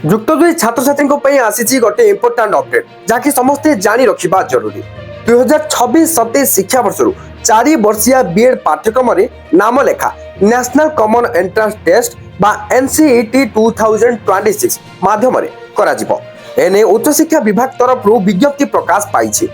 যুক্ত দুই ছাত্রছাত্রী আসিছি গোटे ইম্পর্টাট অপডেট যাকে সমস্তে জানি রখিবা জরুরি। 2026-27 শিক্ষাবর্ষর 4 বর্ষিয়া বিএড পাঠ্যক্রমের নাম লেখা ন্যাশনাল কমন এন্ট্রান্স টেস্ট বা এনসিইটি 2026 মাধ্যমে করা যাব। এনে উচ্চশিক্ষা বিভাগ তরফরু বিজ্ঞপ্তি প্রকাশ পাইছে।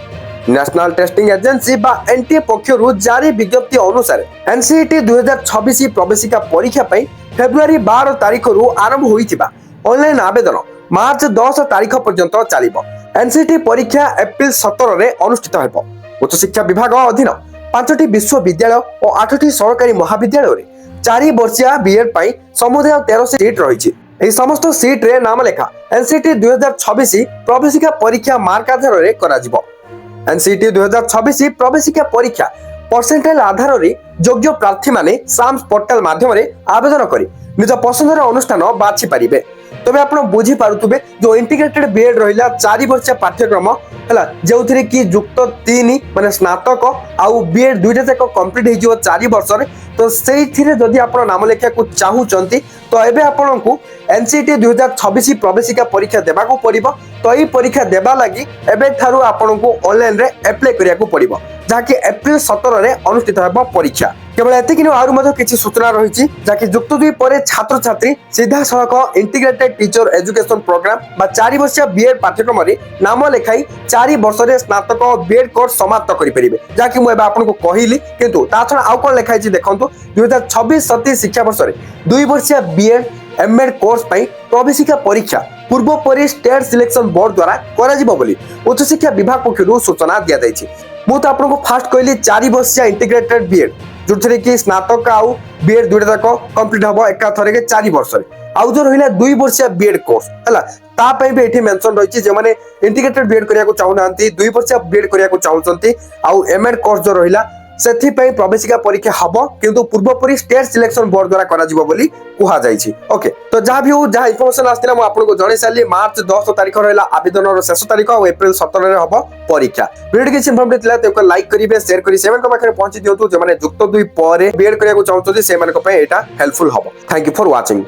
ন্যাশনাল টেস্টিং এজেন্সি বা এনটিএ পক্ষরু জারি বিজ্ঞপ্তি অনুসারে এনসিইটি 2026 প্রবেশিকা পরীক্ষা পাই ফেব্রুয়ারি 12 তারিখরু আরম্ভ হইতিবা অনলাইন আবেদন মার্চ 10 তারিখ পর্যন্ত চালিব। এনসিটি পরীক্ষা এপ্রিল 17 রে অনুষ্ঠিত ହେବ। উচ্চশিক্ষা বিভাগ অধীন 5টি বিশ্ববিদ্যালয় ও 8টি সরকারি মহাবিদ্যালয়ে 4 বর্ষিয়া বিএড পাই সমুদায় 13 সিট রয়েছে। এই সমস্ত সিট রে নাম লেখা এনসিটি 2026 প্রবেশিকা পরীক্ষা মার্ক আধারে করা যাব। এনসিটি 2026 প্রবেশিকা পরীক্ষা परसेंटाइल आधार रे योग्य प्रार्थी माने साम्स पोर्टाल माध्यम आवेदन करी निज पसंदर अनुष्ठान बाछि पारिबे। तबे आपण बुझी पारुतबे जो इंटीग्रेटेड बीएड रहिला 4 वर्ष पाठ्यक्रम हला जेउथरे कि युक्त 3 माने स्नातक आउ बीएड दुइटा तक कंप्लीट हे जो 4 वर्ष रे तो सेही थिरे जदी आपण नाम लेखा को चाहू चंती तो एबे आपण को एनसीटी 2026 प्रवेशिका परीक्षा देबा को पड़िबो। तो ई परीक्षा देबा लागि एबे थारु आपण को ऑनलाइन रे अप्लाई करिया को पड़िबो जाकि एप्रिल 17 रे अनुष्ठित हेबो परीक्षा। केवल एतिक नु आरु मध्ये किछि सूचना रहिछि जाकि युक्त 2 परे छात्र छात्री सीधा सड़क इंटीग्रेटेड टीचर एजुकेशन प्रोग्राम बा 4 वर्षीय बीएड पाठ्यक्रम रे नाम लेखाई 4 वर्ष रे स्नातक बीएड कोर्स समाप्त करि परिबे जाकि मु एबा आपन को कहिली। किंतु ता छडा आउ कोन लेखाइ छि देखंतु 2026-27 शिक्षा वर्ष रे 2 वर्षीय बीएड एमएड कोर्स पई प्रवेशिका परीक्षा पूर्व परि स्टेट सिलेक्शन बोर्ड द्वारा करा जिवो बोली उच्च शिक्षा विभाग पक्षरु सूचना दिया जायछि। मु तो आपन को फास्ट कहली 4 वर्षीय इंटीग्रेटेड बीएड जोथरे कि स्नातक आउ बीएड दुइटा तक कंप्लीट हबो एका थरे के 4 वर्ष रे आउ जो रहिला 2 वर्षीय बीएड कोर्स हला ता पई बे एठी मेंशन रहिछि जे माने इंटीग्रेटेड बीएड करिया को चाहुनांती 2 वर्षीय बीएड करिया को चाहुचंती आउ एमएड कोर्स जो रहिला सेथि पई प्रवेशिका परीक्षा हबो किंतु पूर्व परि स्टेट सिलेक्शन बोर्ड द्वारा करा जिवो बोली कुहा जायछि। ओके तो जहा भी हो जहा इंफॉर्मेशन आस्तिला मु आपन को जणे साली मार्च 10 तारिख रहला आवेदन रो शेष तारिख और एप्रिल 17 रे हबो परीक्षा। वीडियो के इन्फॉर्मेटिव थिला तो लाइक करिवे शेयर करि सेवन को पाखरे पहुंची दियंतु जे माने युक्त 2 परे बीएड करिया को चाहउछथि से माने को पय एटा हेल्पफुल हबो। Thank you for watching.